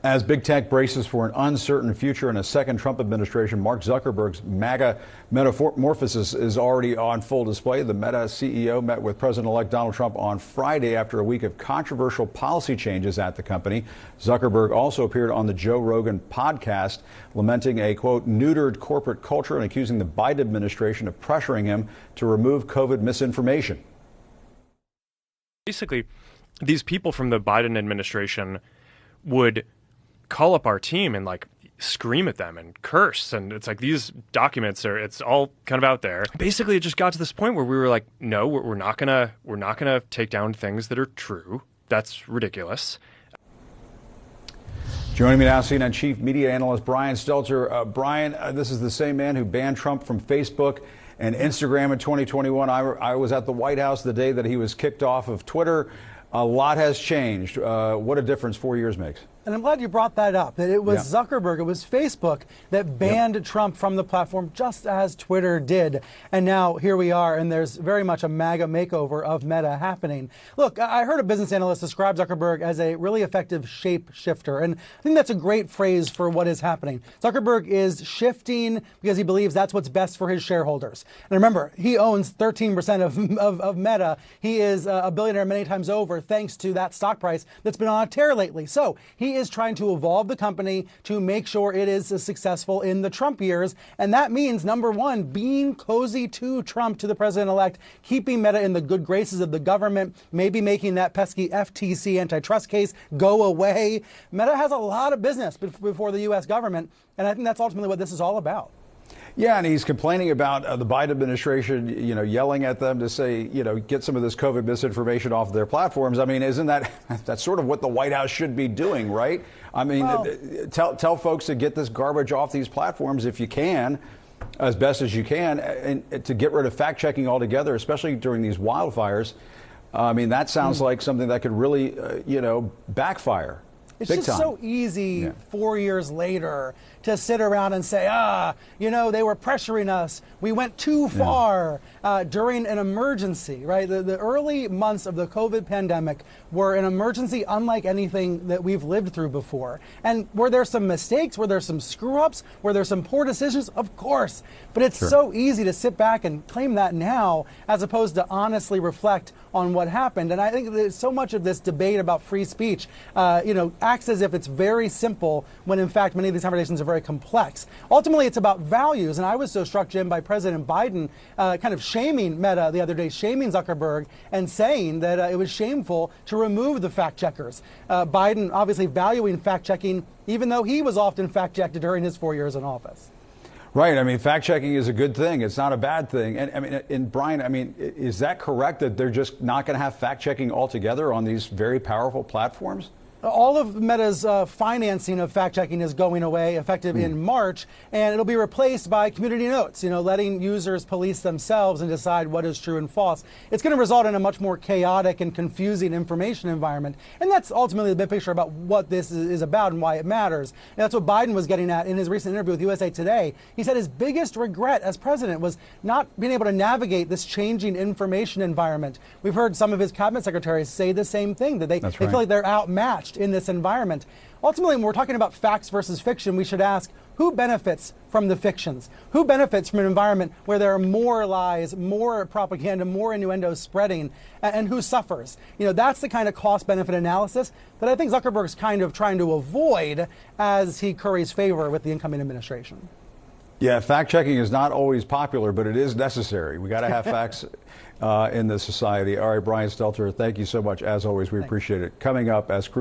As big tech braces for an uncertain future in a second Trump administration, Mark Zuckerberg's MAGA metamorphosis is already on full display. The Meta CEO met with President-elect Donald Trump on Friday after a week of controversial policy changes at the company. Zuckerberg also appeared on the Joe Rogan podcast, lamenting a, quote, neutered corporate culture and accusing the Biden administration of pressuring him to remove COVID misinformation. Basically, these people from the Biden administration would call up our team and like scream at them and curse, and it's like these documents are, it's all kind of out there. Basically, it just got to this point where we were like, no, we're not gonna take down things that are true. That's ridiculous. Joining me now, CNN chief media analyst Brian Stelter. Brian, this is the same man who banned Trump from Facebook and Instagram in 2021. I was at the White House the day that he was kicked off of Twitter. A lot has changed. What a difference 4 years makes. And I'm glad you brought that up, that it was Zuckerberg, it was Facebook that banned Trump from the platform, just as Twitter did. And now here we are, and there's very much a MAGA makeover of Meta happening. Look, I heard a business analyst describe Zuckerberg as a really effective shape shifter, and I think that's a great phrase for what is happening. Zuckerberg is shifting because he believes that's what's best for his shareholders. And remember, he owns 13% of Meta. He is a billionaire many times over thanks to that stock price that's been on a tear lately. So he is trying to evolve the company to make sure it is successful in the Trump years. And that means, number one, being cozy to Trump, to the president-elect, keeping Meta in the good graces of the government, maybe making that pesky FTC antitrust case go away. Meta has a lot of business before the U.S. government, and I think that's ultimately what this is all about. Yeah, and he's complaining about the Biden administration, yelling at them to say, get some of this COVID misinformation off their platforms. I mean, isn't that's sort of what the White House should be doing, right? I mean, tell folks to get this garbage off these platforms if you can, as best as you can, and to get rid of fact checking altogether, especially during these wildfires. I mean, that sounds like something that could really, backfire. It's just so easy 4 years later to sit around and say, they were pressuring us. We went too far during an emergency, right? The early months of the COVID pandemic were an emergency unlike anything that we've lived through before. And were there some mistakes? Were there some screw-ups? Were there some poor decisions? Of course. But it's so easy to sit back and claim that now as opposed to honestly reflect on what happened. And I think there's so much of this debate about free speech, acts as if it's very simple when in fact many of these conversations are very complex. Ultimately, it's about values. And I was so struck, Jim, by President Biden kind of shaming Meta the other day, shaming Zuckerberg and saying that it was shameful to remove the fact checkers. Biden obviously valuing fact checking, even though he was often fact checked during his 4 years in office. Right. I mean, fact checking is a good thing. It's not a bad thing. And Brian, is that correct that they're just not going to have fact checking altogether on these very powerful platforms? All of Meta's financing of fact-checking is going away, effective in March, and it'll be replaced by community notes, letting users police themselves and decide what is true and false. It's going to result in a much more chaotic and confusing information environment, and that's ultimately the big picture about what this is about and why it matters. And that's what Biden was getting at in his recent interview with USA Today. He said his biggest regret as president was not being able to navigate this changing information environment. We've heard some of his cabinet secretaries say the same thing, that they feel like they're outmatched in this environment. Ultimately, when we're talking about facts versus fiction, we should ask, who benefits from the fictions? Who benefits from an environment where there are more lies, more propaganda, more innuendo spreading, and who suffers? That's the kind of cost-benefit analysis that I think Zuckerberg's kind of trying to avoid as he curries favor with the incoming administration. Yeah, fact-checking is not always popular, but it is necessary. We got to have facts in this society. All right, Brian Stelter, thank you so much. As always, we appreciate it. Coming up as crew.